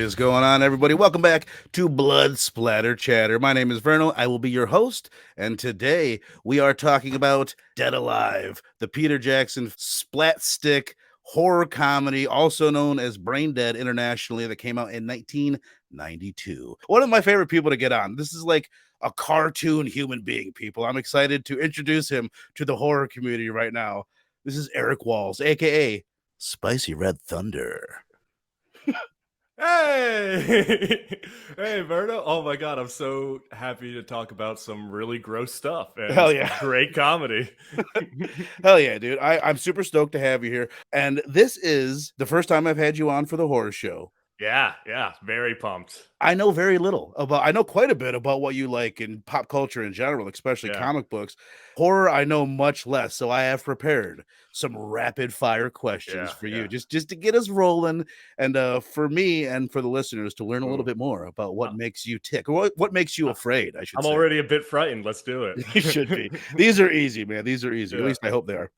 is going on, everybody? Welcome back to Blood Splatter Chatter. My name is Verno. I will be your host, and today we are talking about Dead Alive, the Peter Jackson Splatstick horror comedy, also known as Braindead internationally, that came out in 1992. One of my favorite people to get on. This is like a cartoon human being, people. I'm excited to introduce him to the horror community right now. This is Eric Walls, aka Spicy Red Thunder. Hey, hey, Verno. Oh my God, I'm so happy to talk about some really gross stuff and Hell yeah. great comedy. Hell yeah, dude. I'm super stoked to have you here. And this is the first time I've had you on for the horror show. Yeah, very pumped. I know very little about, I know quite a bit about what you like in pop culture in general, especially comic books. Horror, I know much less. So I have prepared some rapid fire questions for you, just to get us rolling. And for me and for the listeners to learn a little bit more about what makes you tick, or what makes you afraid, I should I'm say. already a bit frightened. Let's do it. You should be. These are easy, man. These are easy. At least I hope they are.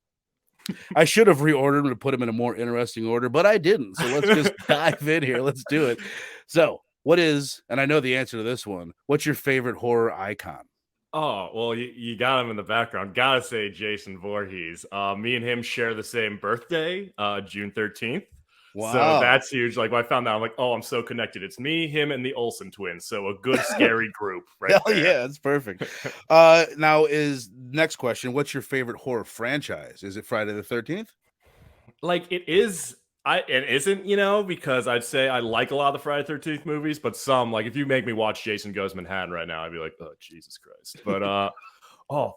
I should have reordered them to put them in a more interesting order, but I didn't. So let's just dive in here. Let's do it. So, what is, and I know the answer to this one, what's your favorite horror icon? Oh, well, you got him in the background. Gotta say Jason Voorhees. Me and him share the same birthday, June 13th. Wow. So that's huge. Like, when I found that, I'm like, oh, I'm so connected. It's me, him, and the Olsen twins. So a good, scary group right Hell there. yeah, that's perfect. Now is next question. What's your favorite horror franchise? Is it Friday the 13th? Like, it is... it isn't, because I'd say I like a lot of the Friday 13th movies, but some, like, if you make me watch Jason Goes Manhattan right now, I'd be like, oh, Jesus Christ. But,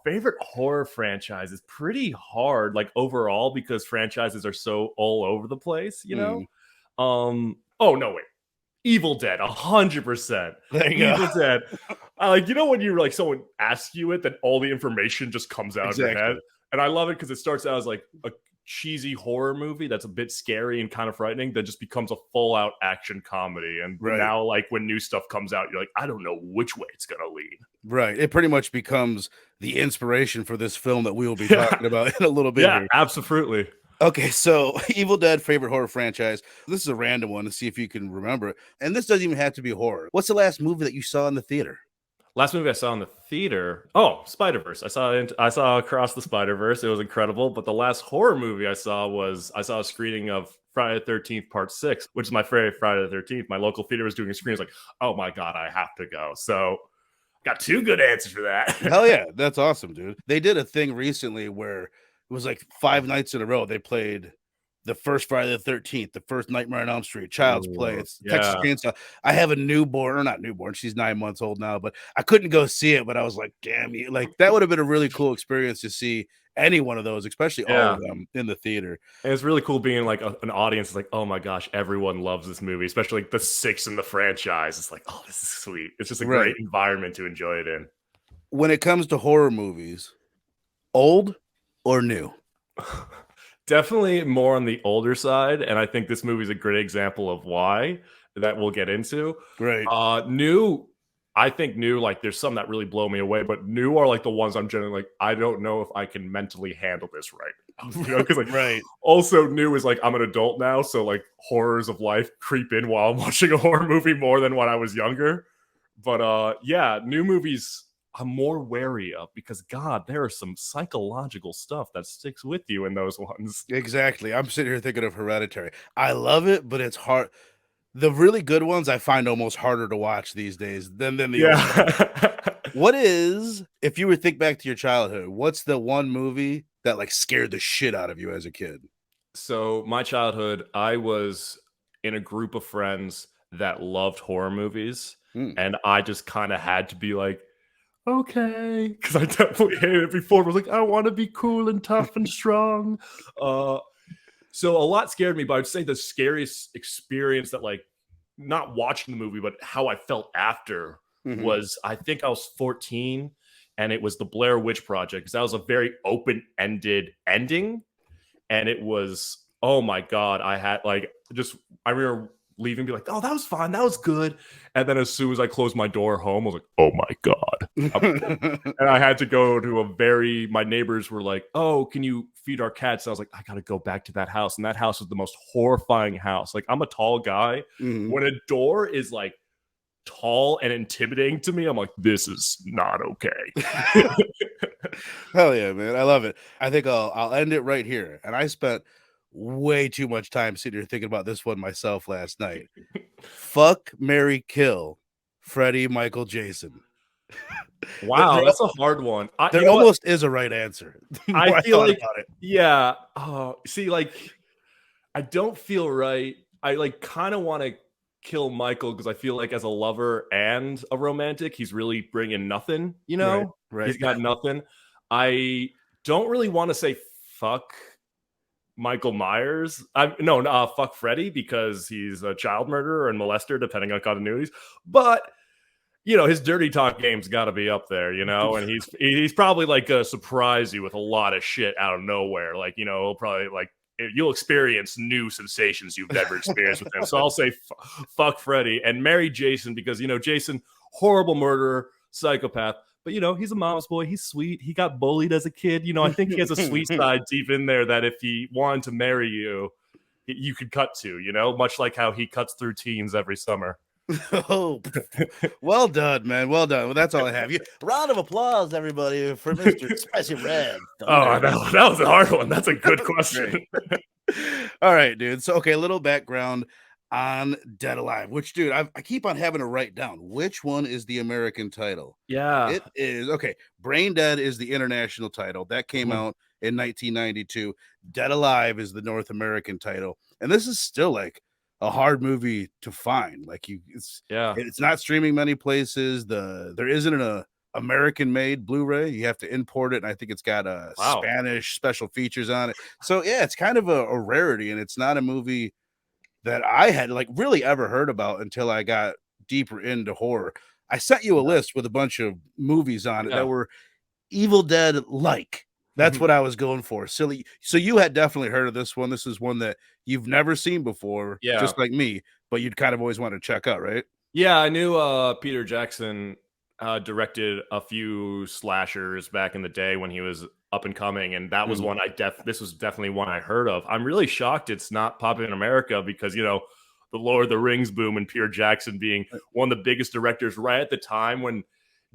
favorite horror franchise is pretty hard, like, overall, because franchises are so all over the place, Oh, no, wait. Evil Dead, 100%. There you Evil go. Dead. Like, when you're, like, someone asks you it, then all the information just comes out of your head. And I love it because it starts out as, like, a cheesy horror movie that's a bit scary and kind of frightening that just becomes a full-out action comedy. And now, like, when new stuff comes out, you're like, I don't know which way it's gonna lead. Right. It pretty much becomes the inspiration for this film that we will be talking about in a little bit here. Absolutely. Okay, so Evil Dead, favorite horror franchise. This is a random one to see if you can remember it. And this doesn't even have to be horror. What's the last movie that you saw in the theater? Last movie I saw in the theater, Spider-Verse. I saw Across the Spider-Verse. It was incredible. But the last horror movie I saw a screening of Friday the 13th Part 6, which is my favorite Friday the 13th. My local theater was doing a screening. I was like, oh my God, I have to go. So got two good answers for that. Hell yeah, that's awesome, dude. They did a thing recently where it was like 5 nights in a row. They played the first Friday the 13th, the first Nightmare on Elm Street, Child's Play, it's Texas Chainsaw. I have a not newborn, she's 9 months old now, but I couldn't go see it, but I was like, damn you, like that would have been a really cool experience to see any one of those, especially all of them in the theater. And it's really cool being like an audience. It's like, oh my gosh, everyone loves this movie, especially like the 6 in the franchise. It's like, oh, this is sweet. It's just a great environment to enjoy it in. When it comes to horror movies, old or new? Definitely more on the older side, and I think this movie is a great example of why, that we'll get into. New, I think new, like there's some that really blow me away, but new are like the ones I'm generally like, I don't know if I can mentally handle this right. Because like also new is like I'm an adult now, so like horrors of life creep in while I'm watching a horror movie more than when I was younger. But new movies I'm more wary of because, God, there are some psychological stuff that sticks with you in those ones. Exactly. I'm sitting here thinking of Hereditary. I love it, but it's hard. The really good ones I find almost harder to watch these days than the old ones. What is, if you were to think back to your childhood, what's the one movie that like scared the shit out of you as a kid? So my childhood, I was in a group of friends that loved horror movies, and I just kind of had to be like, okay, because I definitely hated it before. I was like, I want to be cool and tough and strong. So a lot scared me, but I'd say the scariest experience that, like, not watching the movie, but how I felt after was, I think I was 14, and it was the Blair Witch Project, because that was a very open-ended ending, and it was, oh my God, I remember leaving, be like, "Oh, that was fine, that was good." And then as soon as I closed my door home, I was like, "Oh my god!" And I had to go to my neighbors were like, "Oh, can you feed our cats?" I was like, "I gotta go back to that house," and that house was the most horrifying house. Like, I'm a tall guy. When a door is like tall and intimidating to me, I'm like, this is not okay. Hell yeah, man. I love it. I think I'll end it right here. And I spent way too much time sitting here thinking about this one myself last night. Fuck, marry, kill Freddie, Michael, Jason. Wow, that's a hard one. There almost is a right answer. The more I feel thought like, about it. yeah. See, like, I don't feel right. I like kind of want to kill Michael because I feel like as a lover and a romantic, he's really bringing nothing. You know, Right. He's got nothing. I don't really want to say fuck Michael Myers. Fuck Freddy because he's a child murderer and molester, depending on continuities. But his dirty talk game's got to be up there, and he's probably like gonna surprise you with a lot of shit out of nowhere. Like, he'll probably like you'll experience new sensations you've never experienced with him. So I'll say fuck Freddy and marry Jason because Jason, horrible murderer, psychopath. But he's a mama's boy. He's sweet. He got bullied as a kid. I think he has a sweet side deep in there that if he wanted to marry you, you could cut to. Much like how he cuts through teens every summer. Oh, well done, man. Well done. Well, that's all I have. Round of applause, everybody, for Mr. Spicy Red. Oh, that was a hard one. That's a good question. All right, dude. So, okay, a little background on Dead Alive, which, dude, I keep on having to write down which one is the American title. Yeah. It is, okay, Braindead is the international title. That came out in 1992. Dead Alive is the North American title. And this is still like a hard movie to find. Like it's not streaming many places. There isn't an American made Blu-ray. You have to import it, and I think it's got Spanish special features on it. So yeah, it's kind of a rarity, and it's not a movie that I had like really ever heard about until I got deeper into horror. I sent you a list with a bunch of movies on it that were Evil Dead like. That's what I was going for. Silly. So you had definitely heard of this one. This is one that you've never seen before, just like me, but you'd kind of always want to check out, right? Yeah, I knew Peter Jackson directed a few slashers back in the day when he was up and coming, and that was one this was definitely one I heard of. I'm really shocked it's not popular in America because, the Lord of the Rings boom and Peter Jackson being one of the biggest directors right at the time when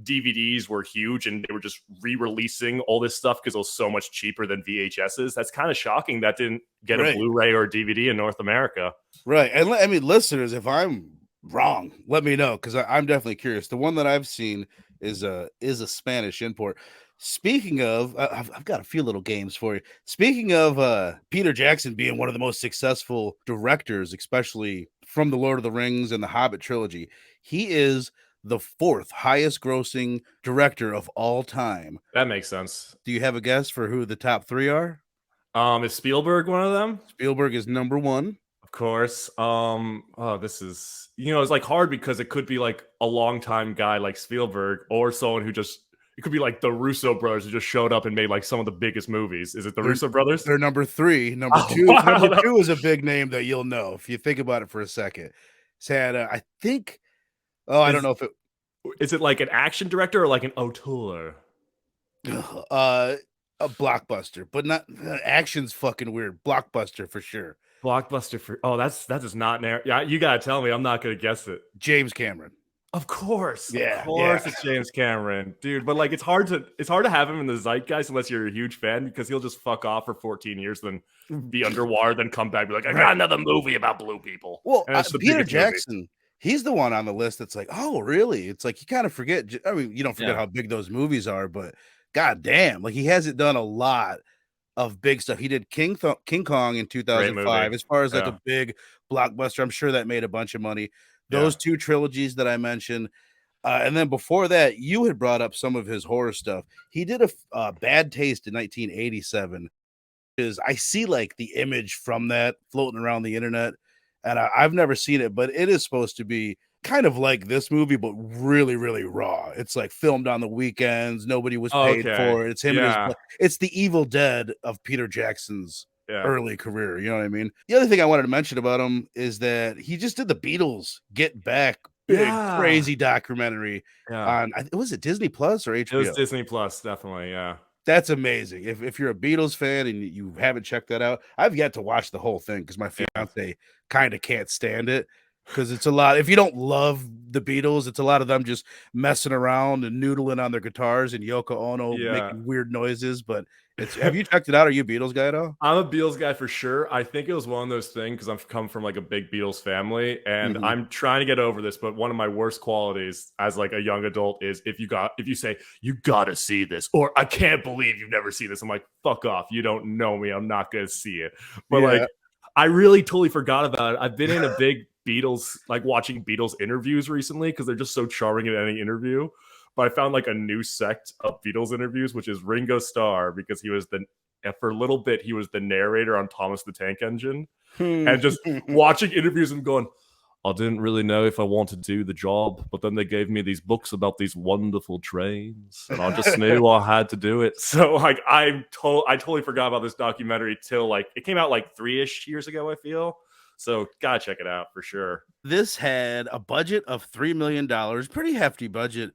DVDs were huge and they were just re-releasing all this stuff because it was so much cheaper than VHSs. That's kind of shocking that didn't get a Blu-ray or a DVD in North America. Right. And I mean, listeners, if I'm wrong, let me know because I'm definitely curious. The one that I've seen is a Spanish import. Speaking of, I've got a few little games for you. Speaking of Peter Jackson being one of the most successful directors, especially from the Lord of the Rings and the Hobbit trilogy, he is the fourth highest grossing director of all time. That makes sense. Do you have a guess for who the top three are? Is Spielberg one of them? Spielberg is number one. Of course. This is, it's like hard because it could be like a longtime guy like Spielberg or someone who it could be like the Russo brothers who just showed up and made like some of the biggest movies. Is it the Russo brothers? They're number three. Number two. Wow. Number two is a big name that you'll know if you think about it for a second. It's had, I think, I don't know if is it like an action director or like an auteur? A blockbuster, but not action's fucking weird. Blockbuster for sure. Blockbuster for that is not narrow. Yeah, you gotta tell me. I'm not gonna guess it. James Cameron. Of course, yeah, it's James Cameron, dude. But like, it's hard to have him in the zeitgeist unless you're a huge fan because he'll just fuck off for 14 years, then be underwater, then come back, and be like, I got another movie about blue people. Well, Peter Jackson. Movie. He's the one on the list that's like, oh, really? It's like you kind of forget. I mean, you don't forget how big those movies are, but god damn, like he hasn't done a lot of big stuff. He did King Kong in 2005 as far as like a big blockbuster. I'm sure that made a bunch of money. Those two trilogies that I mentioned. And then before that, you had brought up some of his horror stuff. He did a Bad Taste in 1987. I see like the image from that floating around the internet. And I've never seen it, but it is supposed to be kind of like this movie, but really, really raw. It's like filmed on the weekends. Nobody was paid for it. It's him and it's the Evil Dead of Peter Jackson's early career. You know what I mean? The other thing I wanted to mention about him is that he just did the Beatles Get Back, big crazy documentary on, was it Disney Plus or HBO? It was Disney Plus, definitely. Yeah. That's amazing. If you're a Beatles fan and you haven't checked that out, I've yet to watch the whole thing because my fiance kind of can't stand it, because it's a lot. If you don't love the Beatles, it's a lot of them just messing around and noodling on their guitars and Yoko Ono making weird noises. But have you checked it out? Are you a Beatles guy at all? I'm a Beatles guy for sure. I think it was one of those things because I've come from like a big Beatles family, and I'm trying to get over this. But one of my worst qualities as like a young adult is if you say you gotta see this, or I can't believe you've never seen this. I'm like, fuck off. You don't know me. I'm not gonna see it. But like, I really totally forgot about it. I've been in a big Beatles, like watching Beatles interviews recently because they're just so charming in any interview. But I found like a new sect of Beatles interviews, which is Ringo Starr, because he was for a little bit, he was the narrator on Thomas the Tank Engine. And just watching interviews and going, I didn't really know if I wanted to do the job, but then they gave me these books about these wonderful trains, and I just knew I had to do it. So like, I totally forgot about this documentary till like it came out like 3-ish years ago, I feel. So gotta check it out for sure. This had a budget of $3 million, pretty hefty budget.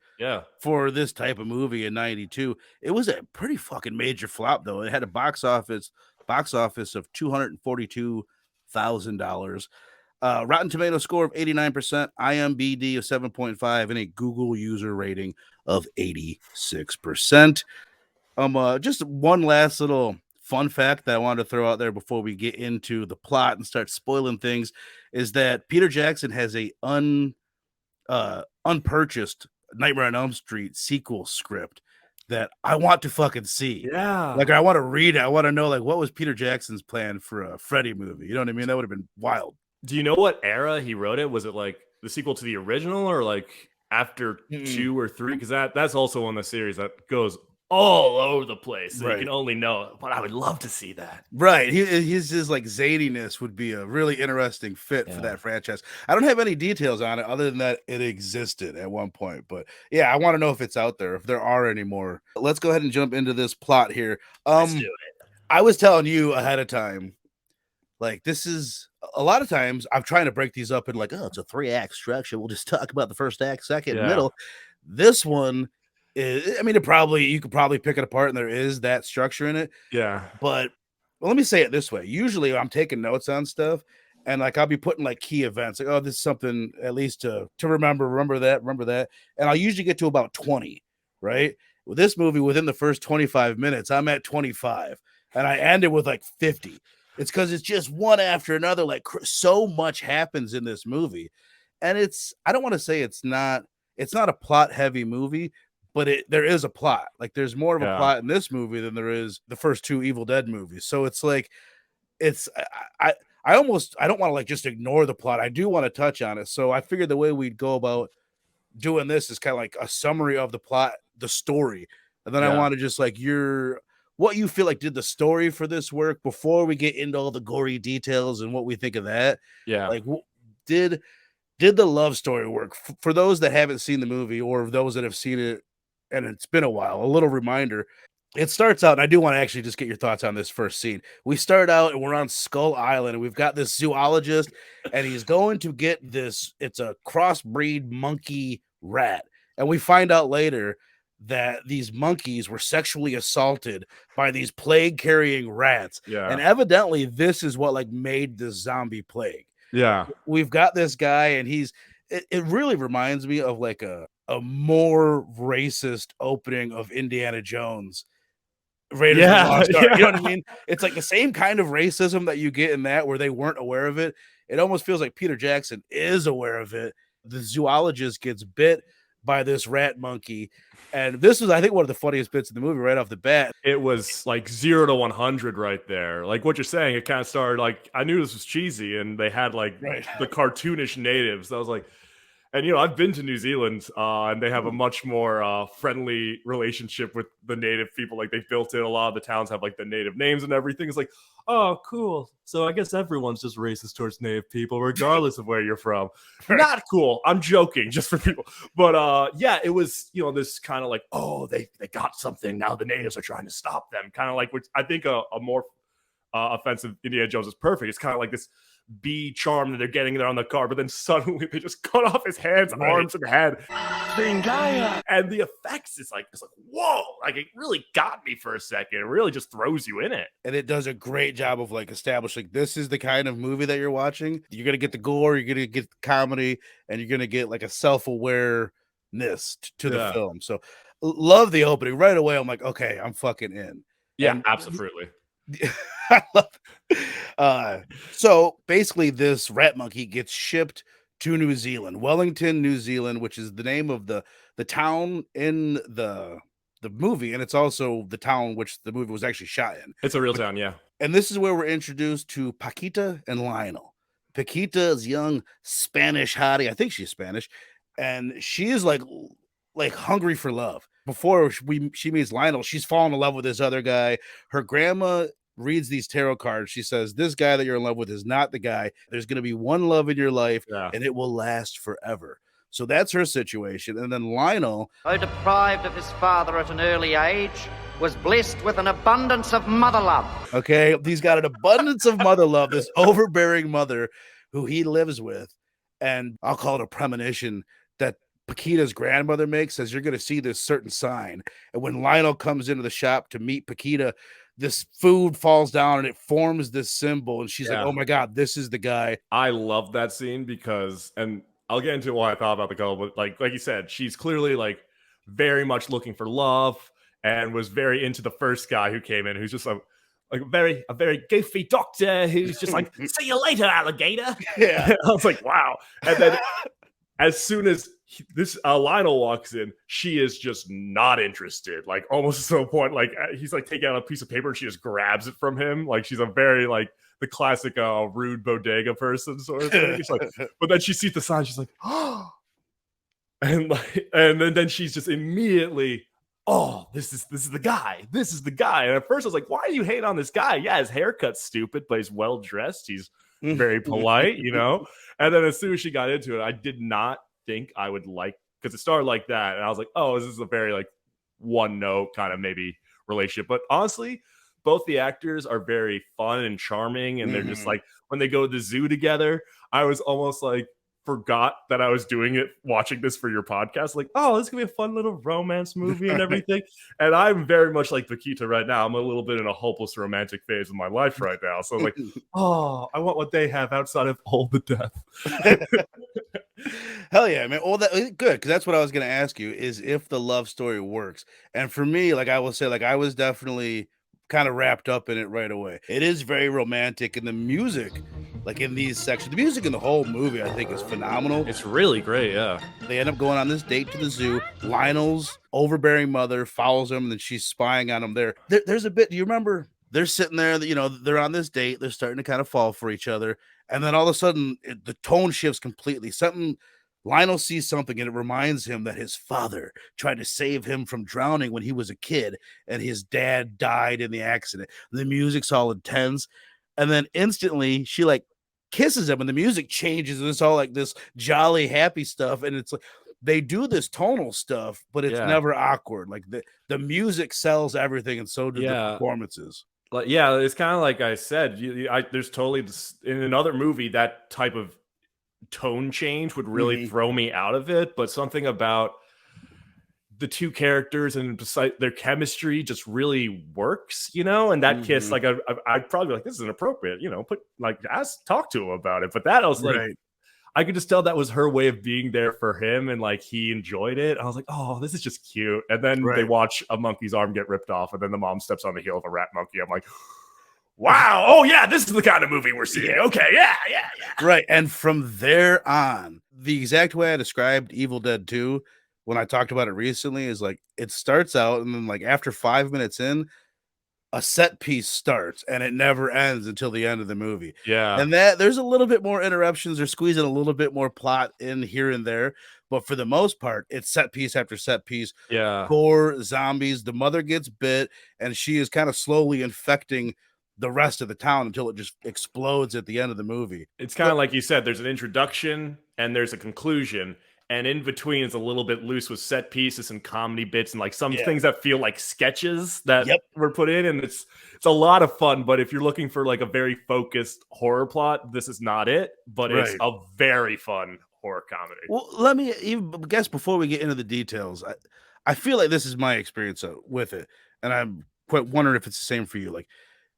For this type of movie in '92. It was a pretty fucking major flop though. It had a box office of $242,000. Rotten Tomato score of 89%, IMDb of 7.5, and a Google user rating of 86%. Just one last little fun fact that I wanted to throw out there before we get into the plot and start spoiling things is that Peter Jackson has a unpurchased Nightmare on Elm Street sequel script that I want to fucking see. Like, I want to read it. I want to know, like, what was Peter Jackson's plan for a Freddy movie? You know what I mean? That would have been wild. Do you know what era he wrote it? Was it like the sequel to the original, or like after 2 or 3? Because that's also one of the series that goes all over the place. So you can only know, but I would love to see that. Right. His like zaniness would be a really interesting fit for that franchise. I don't have any details on it other than that it existed at one point. But yeah, I want to know if it's out there, if there are any more. Let's go ahead and jump into this plot here. Let's do it. I was telling you ahead of time, like, this is a lot of times I'm trying to break these up in like, oh, it's a 3-act structure. We'll just talk about the first act, second, middle. This one, I mean, you could probably pick it apart, and there is that structure in it. But let me say it this way. Usually I'm taking notes on stuff, and like I'll be putting like key events, like, oh, this is something at least to remember that. And I'll usually get to about 20, right? With this movie, within the first 25 minutes, I'm at 25, and I ended with like 50. It's because it's just one after another. Like, so much happens in this movie, and I don't want to say it's not a plot heavy movie, but there is a plot. Like, there's more of a plot in this movie than there is the first 2 Evil Dead movies. So it's like, I don't want to like just ignore the plot. I do want to touch on it. So I figured the way we'd go about doing this is kind of like a summary of the plot, the story. And then I want to just like what you feel like did the story for this work before we get into all the gory details and what we think of that. Like, did the love story work? For those that haven't seen the movie, or those that have seen it and it's been a while, a little reminder. It starts out, and I do want to actually just get your thoughts on this first scene. We start out and we're on Skull Island, and we've got this zoologist, and he's going to get it's a crossbreed monkey rat. And we find out later that these monkeys were sexually assaulted by these plague carrying rats. And evidently this is what like made the zombie plague. We've got this guy, and it really reminds me of like a more racist opening of Indiana Jones. Raiders of the Lost Ark. You know what I mean? It's like the same kind of racism that you get in that, where they weren't aware of it. It almost feels like Peter Jackson is aware of it. The zoologist gets bit by this rat monkey, and this was, I think, one of the funniest bits of the movie right off the bat. It was like 0 to 100 right there. Like what you're saying, it kind of started like, I knew this was cheesy, and they had like the cartoonish natives. I was like, and you know, I've been to New Zealand, and they have a much more friendly relationship with the native people. Like, they've built it. A lot of the towns have like the native names and everything. It's like, oh, cool. So I guess everyone's just racist towards native people, regardless of where you're from. Not cool. I'm joking, just for people. But yeah, it was, you know, this kind of like, oh, they got something. Now the natives are trying to stop them. Kind of like, which I think a more offensive Indiana Jones is perfect. It's kind of like this bee charm that they're getting there on the car, but then suddenly they just cut off his hands, arms, and head. And the effects is like, whoa, like it really got me for a second. It really just throws you in it. And it does a great job of like establishing this is the kind of movie that you're watching. You're gonna get the gore, you're gonna get the comedy, and you're gonna get like a self-awareness to the film. So love the opening right away. I'm like, okay, I'm fucking in. Yeah, and absolutely. I love it. So basically this rat monkey gets shipped to New Zealand, Wellington, New Zealand, which is the name of the town in the movie, and it's also the town which the movie was actually shot in. It's a real town, yeah. And this is where we're introduced to Paquita and Lionel. Paquita is young Spanish hottie. I think she's Spanish, and she is like hungry for love. Before she meets Lionel, she's fallen in love with this other guy. Her grandma reads these tarot cards. She says, this guy that you're in love with is not the guy. There's going to be one love in your life, and it will last forever. So that's her situation. And then Lionel, though deprived of his father at an early age, was blessed with an abundance of mother love. Okay, he's got an abundance of mother love, this overbearing mother who he lives with. And I'll call it a premonition that Paquita's grandmother makes, says you're going to see this certain sign. And when Lionel comes into the shop to meet Paquita, this food falls down and it forms this symbol. And she's like, oh my God, this is the guy. I love that scene because, and I'll get into what I thought about the girl, but like you said, she's clearly like very much looking for love and was very into the first guy who came in, who's just like a very goofy doctor who's just like, see you later, alligator. Yeah. I was like, wow. And then as soon as this Lionel walks in, she is just not interested, like almost to the point, like he's like taking out a piece of paper and she just grabs it from him. Like she's a very like the classic rude bodega person sort of thing. She's like, but then she sees the sign, she's like, oh, and then she's just immediately, oh, this is the guy. This is the guy. And at first I was like, why are you hating on this guy? Yeah, his haircut's stupid, but he's well dressed. He's very polite, you know? And then as soon as she got into it, I did not think I would like, because it started like that. And I was like, oh, this is a very like one note kind of maybe relationship. But honestly, both the actors are very fun and charming. And they're just like, when they go to the zoo together, I was almost like, forgot that I was doing it, watching this for your podcast. Like, oh, this is gonna be a fun little romance movie and everything. And I'm very much like Paquita right now. I'm a little bit in a hopeless romantic phase of my life right now. So I'm like, oh, I want what they have outside of all the death. Hell yeah, man. All that good, because that's what I was gonna ask you, is if the love story works. And for me, like I will say, like I was definitely kind of wrapped up in it right away. It is very romantic, and the music, like in these sections, the music in the whole movie, I think is phenomenal. It's really great, yeah. They end up going on this date to the zoo. Lionel's overbearing mother follows him, and then she's spying on him there's a bit, do you remember? They're sitting there, you know, they're on this date, they're starting to kind of fall for each other, and then all of a sudden, the tone shifts completely. Lionel sees something and it reminds him that his father tried to save him from drowning when he was a kid and his dad died in the accident. The music's all intense. And then instantly she like kisses him and the music changes and it's all like this jolly, happy stuff. And it's like they do this tonal stuff, but it's never awkward. Like the music sells everything, and so do the performances. Like, yeah, it's kind of like I said, there's totally in another movie that type of tone change would really throw me out of it, but something about the two characters and their chemistry just really works, you know. And that kiss, like I'd probably be like, this is inappropriate, you know, talk to him about it. But that I was like, I could just tell that was her way of being there for him, and like he enjoyed it. I was like, oh, this is just cute. And then they watch a monkey's arm get ripped off, and then the mom steps on the heel of a rat monkey. I'm like, wow. Oh, yeah. This is the kind of movie we're seeing. Okay. Yeah. Right. And from there on, the exact way I described Evil Dead 2 when I talked about it recently is like it starts out, and then like after 5 minutes in, a set piece starts and it never ends until the end of the movie. Yeah. And that there's a little bit more interruptions. They're squeezing a little bit more plot in here and there. But for the most part, it's set piece after set piece. Yeah. Gore, zombies. The mother gets bit, and she is kind of slowly infecting the rest of the town until it just explodes at the end of the movie. It's kind of like you said, there's an introduction and there's a conclusion, And in between is a little bit loose with set pieces and comedy bits and like some things that feel like sketches that were put in. And it's a lot of fun. But if you're looking for like a very focused horror plot, this is not it. But it's a very fun horror comedy. Well, let me even guess before we get into the details. I feel like this is my experience with it. And I'm quite wondering if it's the same for you. Like,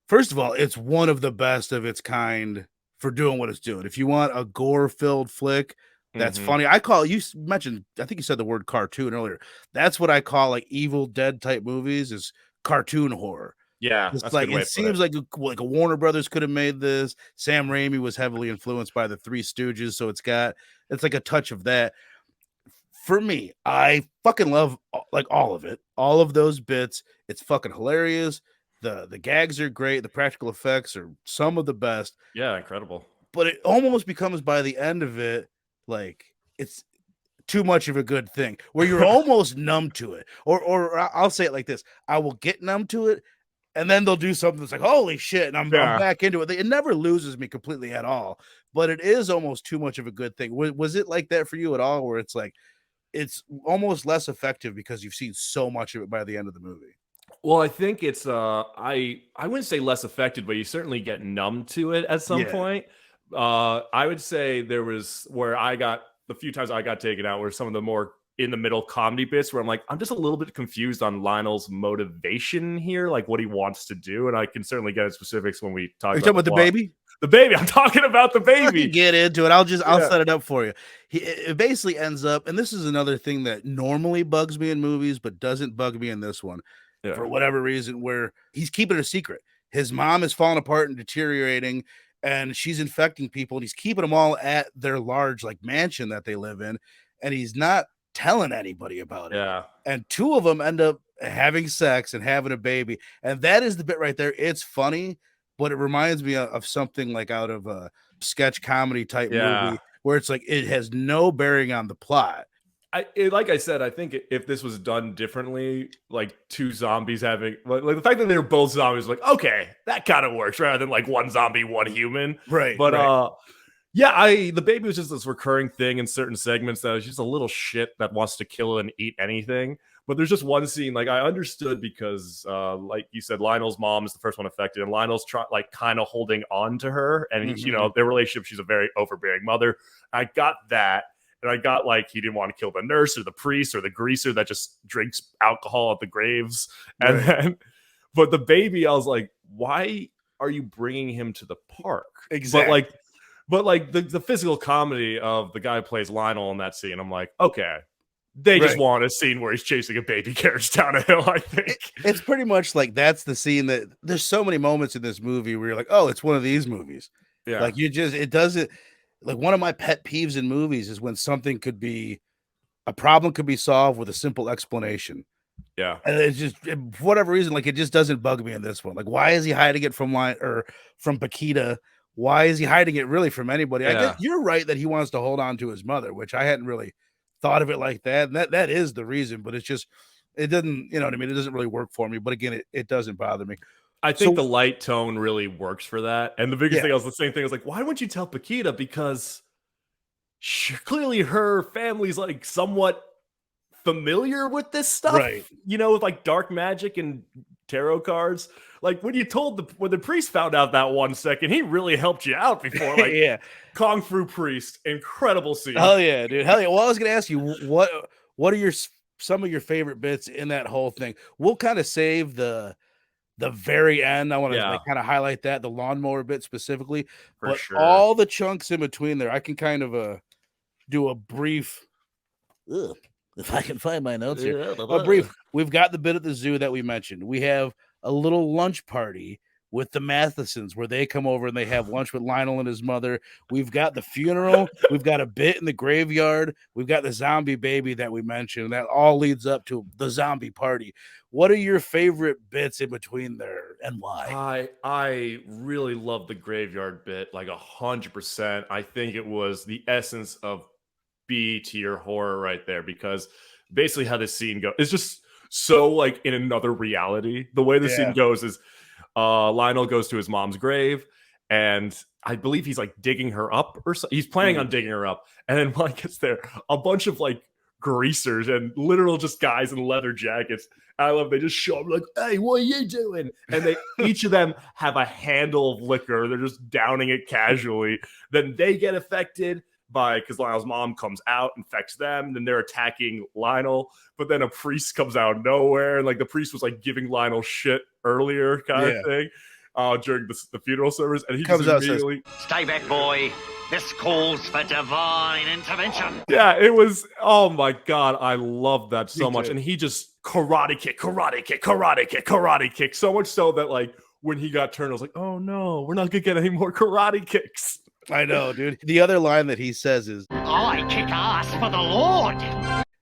first of all, it's one of the best of its kind for doing what it's doing. If you want a gore-filled flick that's funny, you mentioned, I think you said the word cartoon earlier. That's what I call like Evil Dead type movies, is cartoon horror. Yeah, it's like it seems like a Warner Brothers could have made this. Sam Raimi was heavily influenced by the Three Stooges, so it's like a touch of that. For me, I fucking love like all of it, all of those bits. It's fucking hilarious. The gags are great. The practical effects are some of the best. Yeah, incredible. But it almost becomes, by the end of it, like it's too much of a good thing where you're almost numb to it. Or I'll say it like this: I will get numb to it, and then they'll do something that's like, holy shit, and I'm back into it. It never loses me completely at all, but it is almost too much of a good thing. Was it like that for you at all, where it's like it's almost less effective because you've seen so much of it by the end of the movie? Well, I think it's I wouldn't say less affected, but you certainly get numb to it at some point. I would say there was where the few times I got taken out were some of the more in the middle comedy bits where I'm like, I'm just a little bit confused on Lionel's motivation here, like what he wants to do. And I can certainly get into specifics when we talk about the baby. The baby. I'm talking about the baby. Get into it. I'll set it up for you. It basically ends up, and this is another thing that normally bugs me in movies, but doesn't bug me in this one for whatever reason, where he's keeping it a secret. His mom is falling apart and deteriorating, and she's infecting people, and he's keeping them all at their large like mansion that they live in, and he's not telling anybody about it. Yeah. And two of them end up having sex and having a baby, and that is the bit right there. It's funny, but it reminds me of something like out of a sketch comedy type movie where it's like it has no bearing on the plot. Like I said, I think if this was done differently, like two zombies having like the fact that they were both zombies, like, okay, that kind of works rather than like one zombie, one human. Right. But the baby was just this recurring thing in certain segments that was just a little shit that wants to kill and eat anything. But there's just one scene, like I understood because like you said, Lionel's mom is the first one affected, and Lionel's kind of holding on to her, and you know, their relationship, she's a very overbearing mother. I got that. And I got like he didn't want to kill the nurse or the priest or the greaser that just drinks alcohol at the graves. And then, but the baby, I was like, why are you bringing him to the park? Exactly. But the physical comedy of the guy who plays Lionel in that scene, I'm like, okay, they just want a scene where he's chasing a baby carriage down a hill. I think it's pretty much like that's the scene that there's so many moments in this movie where you're like, oh, it's one of these movies. Yeah, like it doesn't. Like one of my pet peeves in movies is when a problem could be solved with a simple explanation. Yeah. And it's just, for whatever reason, like it just doesn't bug me in this one. Like, why is he hiding it from Paquita? Why is he hiding it really from anybody? I guess you're right that he wants to hold on to his mother, which I hadn't really thought of it like that. And that is the reason, but it's just, it doesn't, you know what I mean? It doesn't really work for me, but again, it doesn't bother me. I think the light tone really works for that. And the biggest thing, I was the same thing. I was like, why wouldn't you tell Paquita? Because clearly her family's like somewhat familiar with this stuff, right? You know, with like dark magic and tarot cards. Like when you told when the priest found out that 1 second, he really helped you out before. Like Kung Fu Priest, incredible scene. Hell yeah, dude. Hell yeah. Well, I was gonna ask you what are some of your favorite bits in that whole thing. We'll kind of save the very end. I want to kind of highlight that, the lawnmower bit specifically. But all the chunks in between there, I can kind of do a brief, if I can find my notes here, a brief. We've got the bit at the zoo that we mentioned. We have a little lunch party with the Mathesons where they come over and they have lunch with Lionel and his mother. We've got the funeral. We've got a bit in the graveyard. We've got the zombie baby that we mentioned. That all leads up to the zombie party. What are your favorite bits in between there and why? I really love the graveyard bit, like 100%. I think it was the essence of B tier horror right there, because basically how this scene goes, it's just so like in another reality. The way the scene goes is Lionel goes to his mom's grave, and I believe he's like digging her up or so. He's planning on digging her up. And then when he gets there, a bunch of like greasers and literal just guys in leather jackets. I love they just show up like, hey, what are you doing? And they each of them have a handle of liquor. They're just downing it casually. Then they get affected because Lionel's mom comes out, infects them. Then they're attacking Lionel. But then a priest comes out of nowhere. And like the priest was like giving Lionel shit earlier kind of thing. During the funeral service, and he comes out immediately says, "Stay back, boy. This calls for divine intervention." Yeah, it was. Oh my god, I love that so much. And he just karate kick, so much so that like when he got turned, I was like, "Oh no, we're not gonna get any more karate kicks." I know, dude. The other line that he says is, "I kick ass for the Lord,"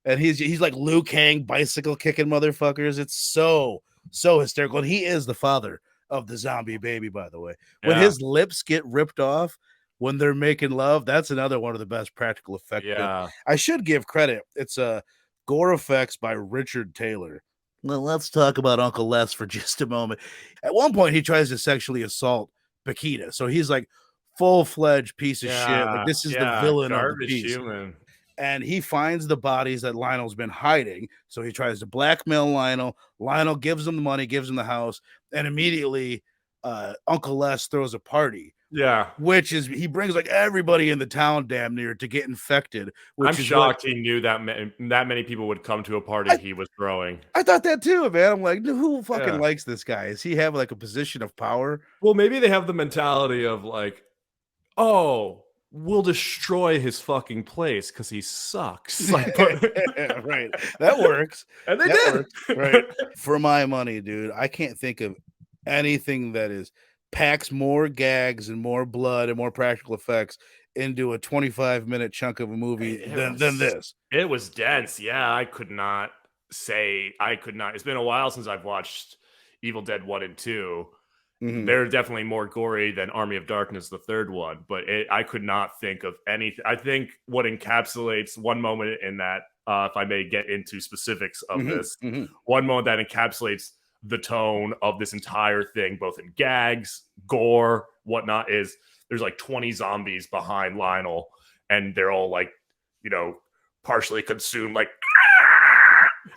and he's like Liu Kang bicycle kicking motherfuckers. It's so hysterical, and he is the father of the zombie baby, by the way. When his lips get ripped off when they're making love, that's another one of the best practical effects. Yeah, I should give credit. It's gore effects by Richard Taylor. Well, let's talk about Uncle Les for just a moment. At one point, he tries to sexually assault Paquita, so he's like full-fledged piece of shit. Like this is the villain of the piece. Human. And he finds the bodies that Lionel's been hiding. So he tries to blackmail Lionel. Lionel gives him the money, gives him the house, and immediately Uncle Les throws a party. Yeah, which is he brings like everybody in the town damn near to get infected. I'm shocked he knew that many people would come to a party he was throwing. I thought that too, man. I'm like, who fucking likes this guy? Does he have like a position of power? Well, maybe they have the mentality of like, oh, we'll destroy his fucking place because he sucks. Like, right. That works. And they did. Works. Right. For my money, dude, I can't think of anything that packs more gags and more blood and more practical effects into a 25-minute chunk of a movie than this. It was dense. Yeah, I could not. It's been a while since I've watched Evil Dead 1 and 2. Mm-hmm. They're definitely more gory than Army of Darkness, the third one, but I could not think of anything. I think what encapsulates one moment in that, if I may get into specifics of this, one moment that encapsulates the tone of this entire thing, both in gags, gore, whatnot, is there's like 20 zombies behind Lionel, and they're all like, partially consumed, like,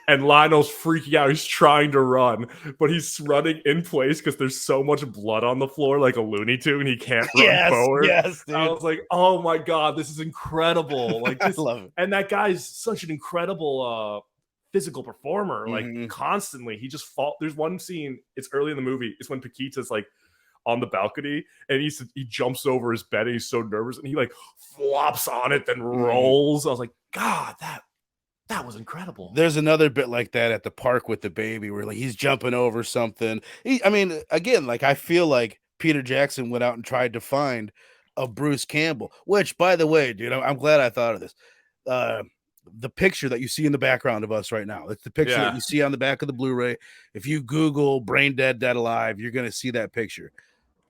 and Lionel's freaking out. He's trying to run, but he's running in place because there's so much blood on the floor, like a Looney Tune. He can't run forward. Yes, dude. I was like, oh my god, this is incredible. Like, I love it. And that guy's such an incredible physical performer. Like, constantly, he just There's one scene. It's early in the movie. It's when Paquita's like on the balcony, and he jumps over his bed, and he's so nervous, and he like flops on it, then rolls. I was like, God, that was incredible. There's another bit like that at the park with the baby where like he's jumping over something. Again, like I feel like Peter Jackson went out and tried to find a Bruce Campbell, which, by the way, dude, I'm glad I thought of this. The picture that you see in the background of us right now, it's the picture that you see on the back of the Blu-ray. If you Google Braindead, Dead Alive, you're going to see that picture.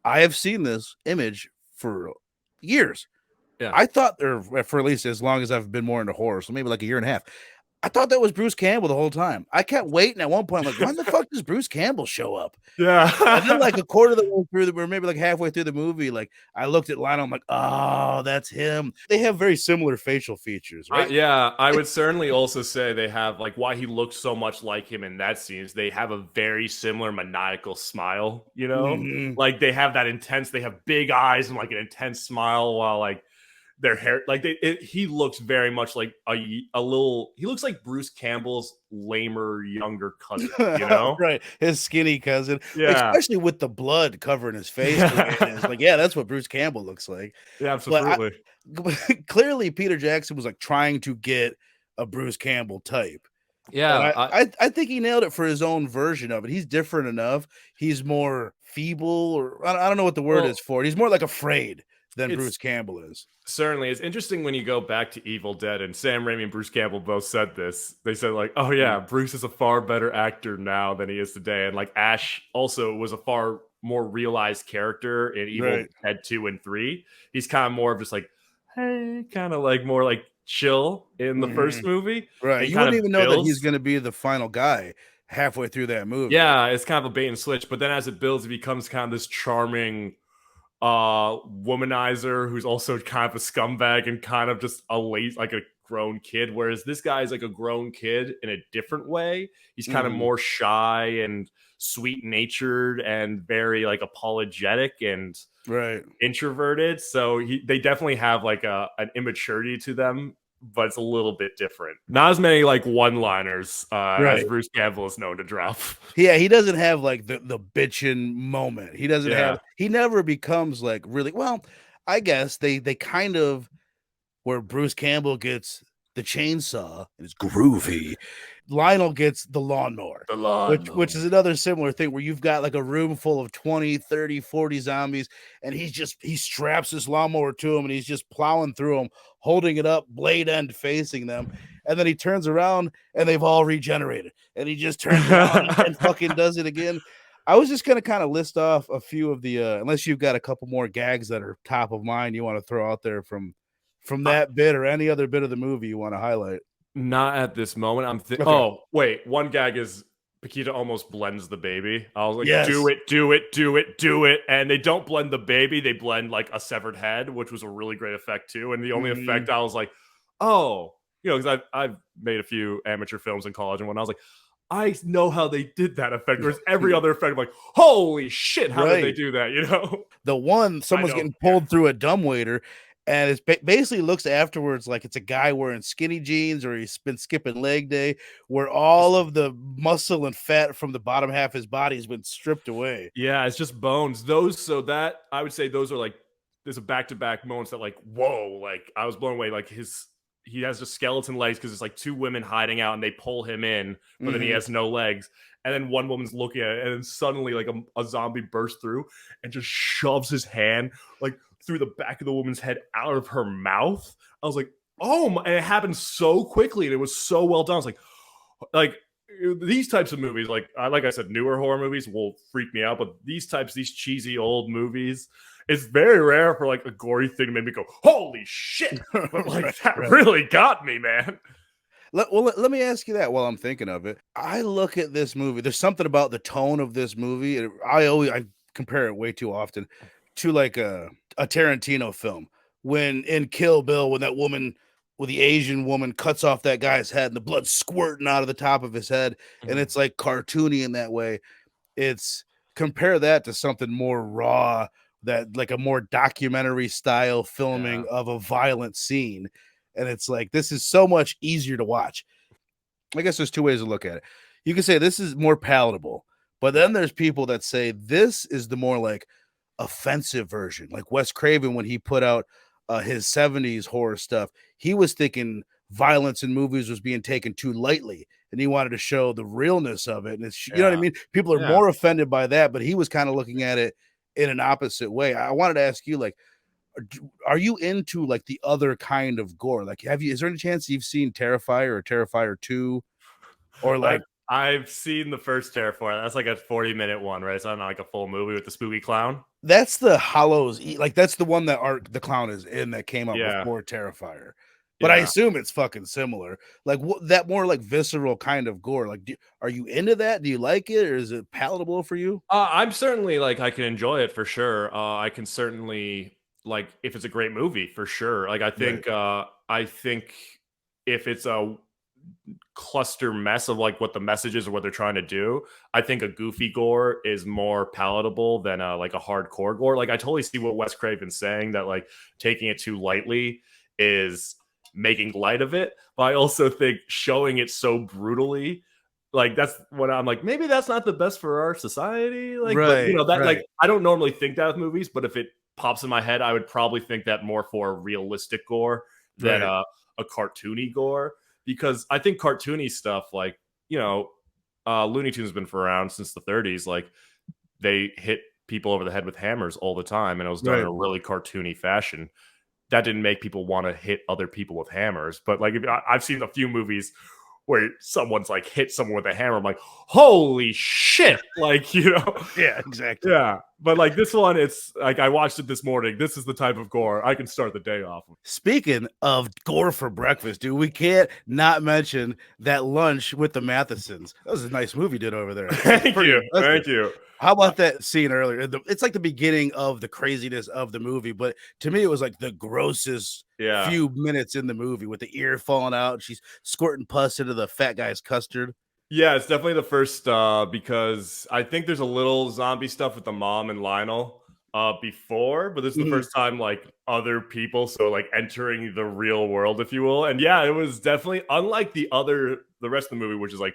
I have seen this image for years. Yeah. I thought, or for at least as long as I've been more into horror, so maybe like a year and a half, I thought that was Bruce Campbell the whole time. I kept waiting at one point. I'm like, when the fuck does Bruce Campbell show up? Yeah. And then like a quarter of the way through, or maybe like halfway through the movie, like I looked at Lionel, I'm like, oh, that's him. They have very similar facial features, right? Yeah. I would certainly also say they have, like, why he looks so much like him in that scene is they have a very similar maniacal smile, Like they have that intense, they have big eyes and like an intense smile while like their hair, like he looks very much like he looks like Bruce Campbell's lamer younger cousin, Right, his skinny cousin. Yeah, especially with the blood covering his face. It's like, yeah, that's what Bruce Campbell looks like. Yeah, absolutely. Clearly, Peter Jackson was like trying to get a Bruce Campbell type. Yeah, I think he nailed it for his own version of it. He's different enough. He's more feeble, or I don't know what the word is for it. He's more like afraid than Bruce Campbell is. Certainly. It's interesting when you go back to Evil Dead, and Sam Raimi and Bruce Campbell both said this. They said like, oh yeah, Bruce is a far better actor now than he is today. And like Ash also was a far more realized character in Evil Dead 2 and 3. He's kind of more of just like, hey, kind of like more like chill in the first movie. Right. You wouldn't even know that he's going to be the final guy halfway through that movie. Yeah, it's kind of a bait and switch. But then as it builds, it becomes kind of this charming womanizer who's also kind of a scumbag and kind of just like a grown kid, whereas this guy's like a grown kid in a different way. He's kind of more shy and sweet natured and very like apologetic and introverted. So they definitely have like an immaturity to them, but it's a little bit different. Not as many like one-liners as Bruce Campbell is known to drop. Yeah, he doesn't have like the bitchin' moment. He doesn't have. He never becomes like really. Well, I guess they kind of where Bruce Campbell gets the chainsaw and it's groovy. Lionel gets the lawnmower, which is another similar thing where you've got like a room full of 20, 30, 40 zombies, and he straps his lawnmower to him and he's just plowing through them, holding it up, blade end facing them, and then he turns around and they've all regenerated, and he just turns around and fucking does it again. I was just gonna kind of list off a few of the unless you've got a couple more gags that are top of mind you want to throw out there from that bit or any other bit of the movie you want to highlight. Not at this moment. Oh, wait. One gag is Paquita almost blends the baby. I was like, do it. And they don't blend the baby. They blend like a severed head, which was a really great effect too. And the only effect I was like, oh, because I've made a few amateur films in college and when I was like, I know how they did that effect. Whereas every other effect, I'm like, holy shit, how did they do that? The one, someone's getting pulled through a dumbwaiter. And it basically looks afterwards like it's a guy wearing skinny jeans or he's been skipping leg day where all of the muscle and fat from the bottom half of his body has been stripped away. Yeah, it's just bones. I would say those are like, there's a back-to-back moments that like, whoa, like I was blown away. Like he has just skeleton legs because it's like two women hiding out and they pull him in, but then he has no legs. And then one woman's looking at it and then suddenly like a zombie bursts through and just shoves his hand like through the back of the woman's head out of her mouth. I was like, oh my, and it happened so quickly and it was so well done. I was like these types of movies, like I said, newer horror movies will freak me out, but these cheesy old movies, it's very rare for like a gory thing to make me go, holy shit. But like that really got me, man. Let me ask you that while I'm thinking of it. I look at this movie. There's something about the tone of this movie. I compare it way too often to like a Tarantino film. When in Kill Bill, when that woman, with the Asian woman, cuts off that guy's head and the blood squirting out of the top of his head, and it's like cartoony in that way. It's compare that to something more raw, that like a more documentary style filming of a violent scene. And it's like, this is so much easier to watch. I guess there's two ways to look at it. You can say this is more palatable, but then there's people that say this is the more like offensive version. Like Wes Craven, when he put out his 70s horror stuff, he was thinking violence in movies was being taken too lightly, and he wanted to show the realness of it. And it's, you know what I mean? People are more offended by that, but he was kind of looking at it in an opposite way. I wanted to ask you, like, are you into like the other kind of gore? Like, is there any chance you've seen Terrifier or Terrifier 2? Or like, I've seen the first Terrifier. That's like a 40-minute one, right? It's not like a full movie with the spooky clown. That's the Hollows, like that's the one that the clown is in that came out before Terrifier. But I assume it's fucking similar. Like that more like visceral kind of gore. Like, are you into that? Do you like it, or is it palatable for you? I'm certainly like, I can enjoy it for sure. I can certainly, like, if it's a great movie, for sure. Like I think if it's a cluster mess of like what the message is or what they're trying to do, I think a goofy gore is more palatable than like a hardcore gore. Like I totally see what Wes Craven's saying, that like taking it too lightly is making light of it, but I also think showing it so brutally, like that's what I'm like, maybe that's not the best for our society. Like, but, you know, that like I don't normally think that with movies, but if it pops in my head, I would probably think that more for realistic gore than a cartoony gore, because I think cartoony stuff, like, you know, Looney Tunes has been around since the 30s. Like they hit people over the head with hammers all the time, and it was done in a really cartoony fashion. That didn't make people want to hit other people with hammers. But like, I've seen a few movies where someone's like hit someone with a hammer. I'm like, holy shit. Like, you know? Yeah, exactly. Yeah. But like this one, it's like I watched it this morning. This is the type of gore I can start the day off with. Speaking of gore for breakfast, dude, we can't not mention that lunch with the Mathesons. That was a nice movie you did over there. Thank you. How about that scene earlier? It's like the beginning of the craziness of the movie, but to me, it was like the grossest few minutes in the movie with the ear falling out. And she's squirting pus into the fat guy's custard. Yeah, it's definitely the first because I think there's a little zombie stuff with the mom and Lionel before, but this is the first time like other people, so like entering the real world, if you will. And yeah, it was definitely unlike the rest of the movie, which is like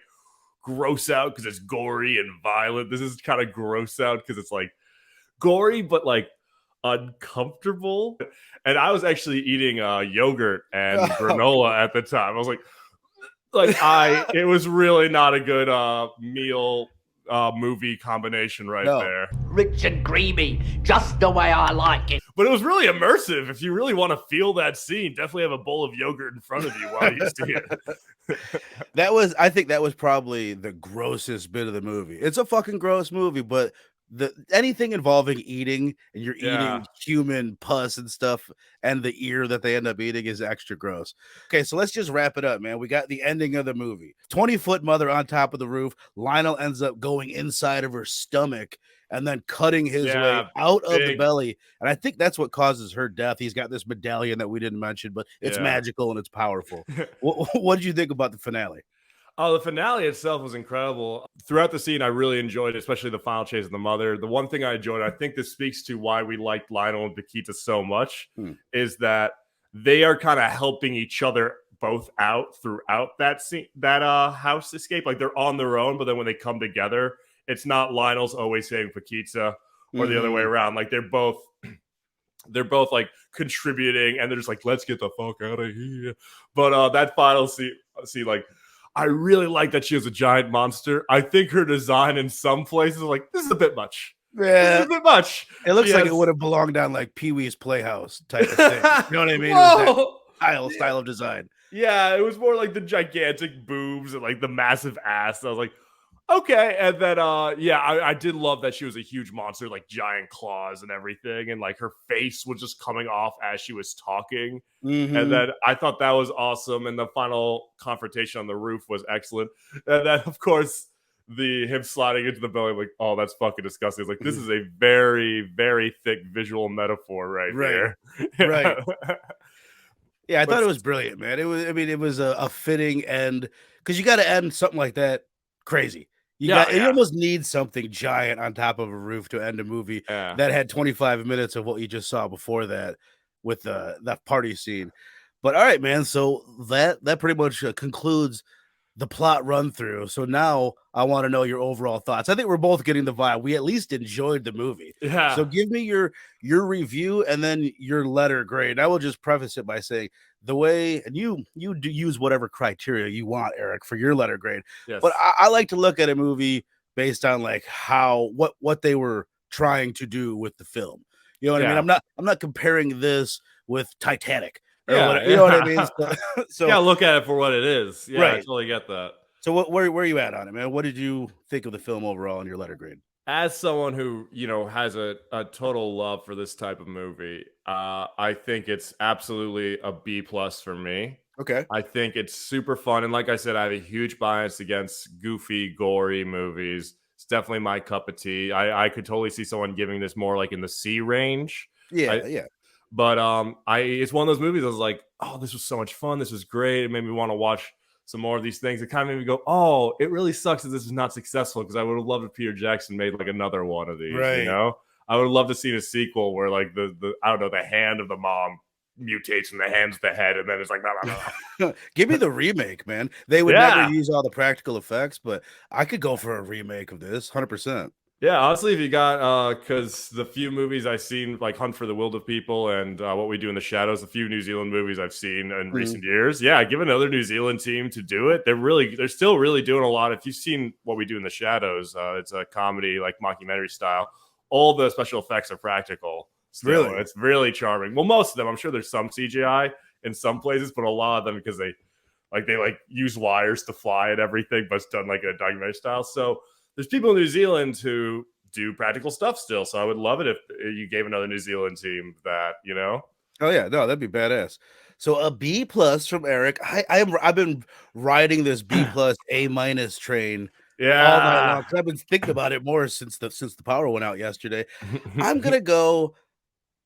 gross out because it's gory and violent. This is kind of gross out because it's like gory, but like uncomfortable. And I was actually eating yogurt and granola at the time. I was like, it was really not a good meal movie combination there. Rich and creamy, just the way I like it. But it was really immersive. If you really want to feel that scene, definitely have a bowl of yogurt in front of you while you see it. I think that was probably the grossest bit of the movie. It's a fucking gross movie, but anything involving eating and you're eating human pus and stuff and the ear that they end up eating is extra gross. Okay, so let's just wrap it up, man. We got the ending of the movie. 20-foot mother on top of the roof. Lionel ends up going inside of her stomach and then cutting his way out of the belly. And I think that's what causes her death. He's got this medallion that we didn't mention, but it's magical and it's powerful. What did you think about the finale? Oh, the finale itself was incredible. Throughout the scene, I really enjoyed it, especially the final chase of the mother. The one thing I enjoyed, I think this speaks to why we liked Lionel and Paquita so much, is that they are kind of helping each other both out throughout that scene, that house escape. Like they're on their own, but then when they come together, it's not Lionel's always saving Paquita or the other way around. Like they're both like contributing, and they're just like, let's get the fuck out of here. But that final scene, like, I really like that she was a giant monster. I think her design in some places, like, this is a bit much. Yeah, this is a bit much. It looks like it would have belonged on like Pee-wee's Playhouse type of thing. You know what I mean? Style of design. Yeah, it was more like the gigantic boobs and like the massive ass. I was like, okay. And then, I did love that she was a huge monster, like giant claws and everything. And like her face was just coming off as she was talking. And then I thought that was awesome. And the final confrontation on the roof was excellent. And then, of course, him sliding into the belly, like, oh, that's fucking disgusting. It's like, this is a very, very thick visual metaphor right there. Right. Yeah, I thought it was brilliant, man. It was a fitting end because you got to end something like that crazy. You almost need something giant on top of a roof to end a movie that had 25 minutes of what you just saw before that with that party scene. But all right, man. So that pretty much concludes the plot run through. So now I want to know your overall thoughts. I think we're both getting the vibe. We at least enjoyed the movie. Yeah. So give me your review and then your letter grade. I will just preface it by saying the way, and you do use whatever criteria you want, Eric, for your letter grade. Yes. But I like to look at a movie based on like what they were trying to do with the film. You know what I mean? I'm not comparing this with Titanic. You know what I mean? So yeah, look at it for what it is. Yeah, right. I totally get that. So where are you at on it, man? What did you think of the film overall in your letter grade? As someone who, has a total love for this type of movie, I think it's absolutely a B+ for me. Okay. I think it's super fun. And like I said, I have a huge bias against goofy, gory movies. It's definitely my cup of tea. I could totally see someone giving this more like in the C range. Yeah. But it's one of those movies I was like, oh, this was so much fun. This was great. It made me want to watch some more of these things. It kind of made me go, oh, it really sucks that this is not successful because I would have loved if Peter Jackson made like another one of these. Right. I would have loved to see a sequel where like the hand of the mom mutates from the hand to the head, and then it's like, no. Give me the remake, man. They would never use all the practical effects, but I could go for a remake of this, 100%. Yeah, honestly, if you got, because the few movies I've seen, like Hunt for the Wilder People and What We Do in the Shadows, the few New Zealand movies I've seen in recent years, give another New Zealand team to do it. They're still really doing a lot. If you've seen What We Do in the Shadows, it's a comedy, like mockumentary style. All the special effects are practical. Still. Really? It's really charming. Well, most of them. I'm sure there's some CGI in some places, but a lot of them because they use wires to fly and everything, but it's done like a documentary style. So there's people in New Zealand who do practical stuff still. So I would love it if you gave another New Zealand team that, Oh yeah, no, that'd be badass. So a B plus from Eric. I've been riding this B plus A minus train all night long because I've been thinking about it more since the power went out yesterday. I'm gonna go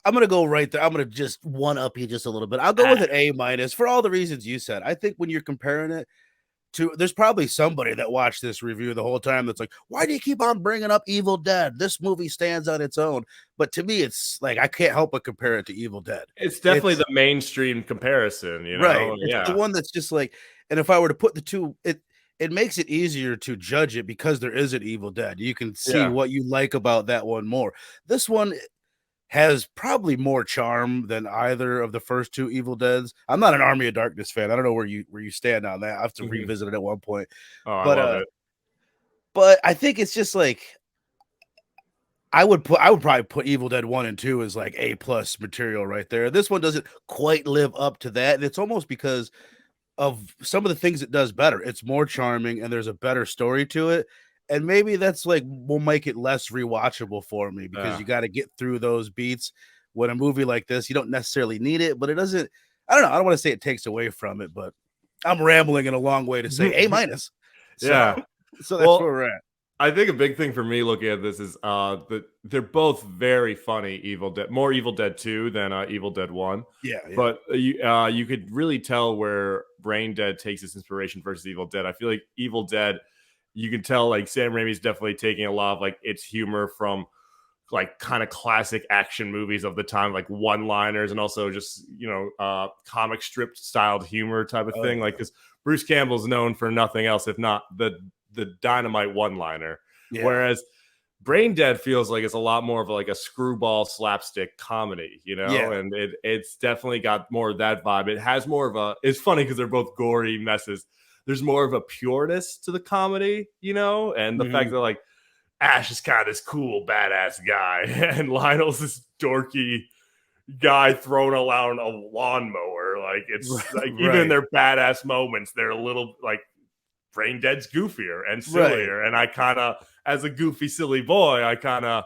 right there. I'm gonna just one up you just a little bit. I'll go with an A minus for all the reasons you said. I think when you're comparing it to, there's probably somebody that watched this review the whole time that's like, why do you keep on bringing up Evil Dead? This movie stands on its own. But to me, it's like I can't help but compare it to Evil Dead. It's definitely the mainstream comparison, right? Yeah, it's the one that's just like, and if I were to put the two, it makes it easier to judge it because there is an Evil Dead. You can see what you like about that one more. This one has probably more charm than either of the first two Evil Deads. I'm not an Army of Darkness fan. I don't know where you stand on that. I have to revisit it at one point. I love it. But I think it's just like I would probably put Evil Dead 1 and 2 as like A plus material right there. This one doesn't quite live up to that. And it's almost because of some of the things it does better. It's more charming and there's a better story to it. And maybe that's like will make it less rewatchable for me because you got to get through those beats. When a movie like this, you don't necessarily need it, but it doesn't. I don't know. I don't want to say it takes away from it, but I'm rambling in a long way to say A minus. So that's where we're at. I think a big thing for me looking at this is that they're both very funny. Evil Dead, more Evil Dead 2 than Evil Dead 1. Yeah. But you could really tell where Braindead takes its inspiration versus Evil Dead. I feel like Evil Dead, you can tell like Sam Raimi's definitely taking a lot of like its humor from like kind of classic action movies of the time, like one-liners and also just comic strip styled humor type of thing. Like because Bruce Campbell's known for nothing else if not the dynamite one-liner, whereas Braindead feels like it's a lot more of like a screwball slapstick comedy, and it's definitely got more of that vibe. It has more of a. It's funny because they're both gory messes. There's more of a pureness to the comedy, and the fact that like Ash is kind of this cool, badass guy, and Lionel's this dorky guy throwing around a lawnmower. Like it's like even in their badass moments, they're a little like Braindead's goofier and sillier. And I kind of, as a goofy, silly boy, I kind of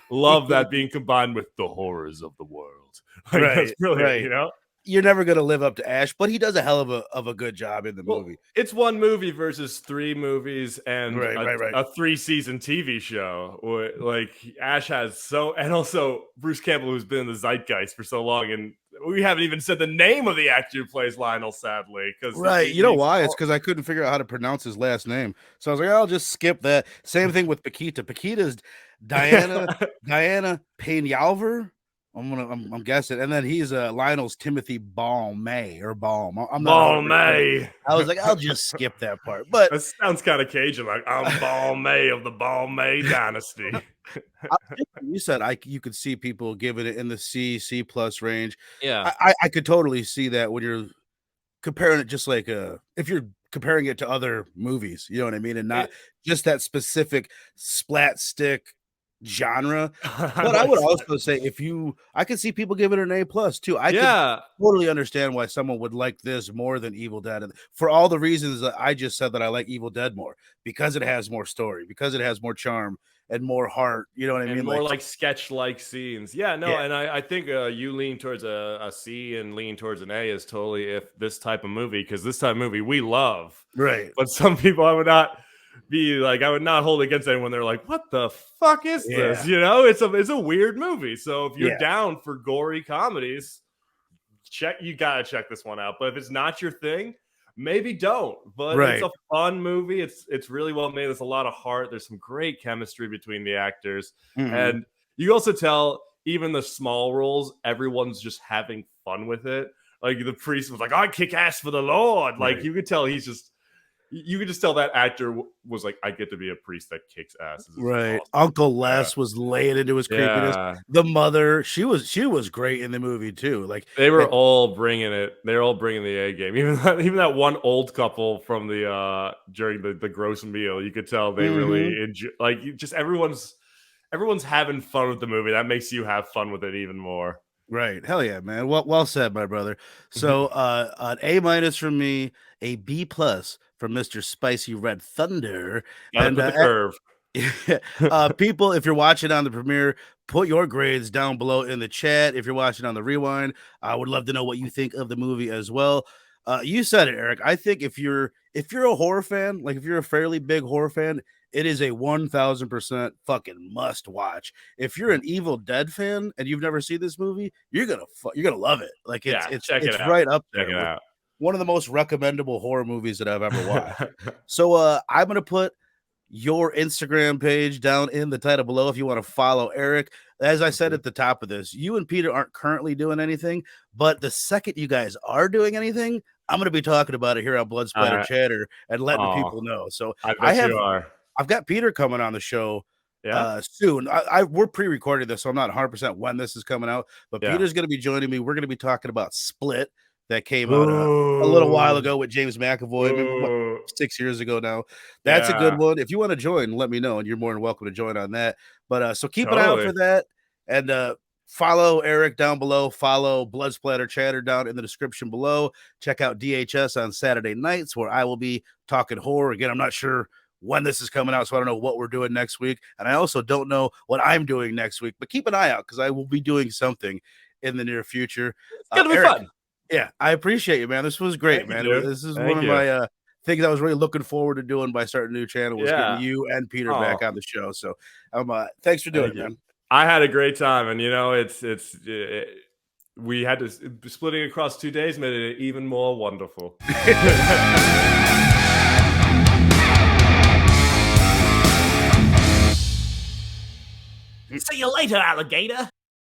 love that being combined with the horrors of the world. Like, that's brilliant, You're never going to live up to Ash, but he does a hell of a good job in the movie. It's one movie versus 3 movies and a 3-season TV show. Like Ash has and also Bruce Campbell, who's been in the zeitgeist for so long, and we haven't even said the name of the actor who plays Lionel, sadly. You know why? It's because I couldn't figure out how to pronounce his last name. So I was like, I'll just skip that. Same thing with Paquita. Paquita's Diana Peñalver. I'm guessing, and then he's Lionel's Timothy Balmain or Balm. I'm not Balmain. I was like, I'll just skip that part. But that sounds kind of Cajun, like I'm Balmain of the Balmain dynasty. You said you could see people giving it in the C plus range. Yeah, I could totally see that when you're comparing it, just like if you're comparing it to other movies, you know what I mean, and not just that specific Splatstick genre. But I would also say I could see people giving it an A plus too. I can totally understand why someone would like this more than Evil Dead, and for all the reasons that I just said that I like Evil Dead more, because it has more story, because it has more charm and more heart. You know what I mean? More like sketch-like scenes. And I think you lean towards a C and lean towards an A is totally if this type of movie, because this type of movie we love, right? But some people I would not hold against anyone. They're like, what the fuck is this? It's a weird movie. So if you're down for gory comedies, you gotta check this one out. But if it's not your thing, maybe don't. But it's a fun movie. It's really well made. There's a lot of heart. There's some great chemistry between the actors. And you also tell even the small roles, everyone's just having fun with it. Like the priest was like, I kick ass for the Lord. Like you could tell you could just tell that actor was like, I get to be a priest that kicks ass. Right. Awesome. Uncle Les was laying into his creepiness. The mother, she was great in the movie too. Like they were all bringing it. They're all bringing the A game. Even that one old couple from the during the gross meal, you could tell they really enjoy. Like just everyone's having fun with the movie. That makes you have fun with it even more. Right. Hell yeah, man. Well said, my brother. So an A minus from me, a B plus from Mr. Spicy Red Thunder. And the curve. People, if you're watching on the premiere, put your grades down below in the chat. If you're watching on the rewind, I would love to know what you think of the movie as well. You said it, Eric. I think if you're a horror fan, like if you're a fairly big horror fan, it is a 1000% fucking must watch. If you're an Evil Dead fan and you've never seen this movie, you're gonna love it. Like it's right up there. Check it out. One of the most recommendable horror movies that I've ever watched. So I'm gonna put your Instagram page down in the title below if you want to follow Eric. As I said at the top of this, you and Peter aren't currently doing anything, but the second you guys are doing anything, I'm going to be talking about it here on Blood Splatter Chatter and letting people know. So I've got Peter coming on the show soon. We're pre-recording this, so I'm not 100% when this is coming out, but Peter's going to be joining me. We're going to be talking about Split that came out a little while ago with James McAvoy, 6 years ago now. That's a good one. If you want to join, let me know, and you're more than welcome to join on that. But so keep an eye out for that, and follow Eric down below. Follow Blood Splatter Chatter down in the description below. Check out DHS on Saturday nights, where I will be talking horror. Again, I'm not sure when this is coming out, so I don't know what we're doing next week, and I also don't know what I'm doing next week. But keep an eye out, because I will be doing something in the near future. It's gonna be fun. Yeah, I appreciate you, man. This was great, man. This is one of my things I was really looking forward to doing by starting a new channel, was getting you and Peter back on the show. So thanks for doing it, man. I had a great time, and we had to splitting across 2 days made it even more wonderful. See you later, alligator.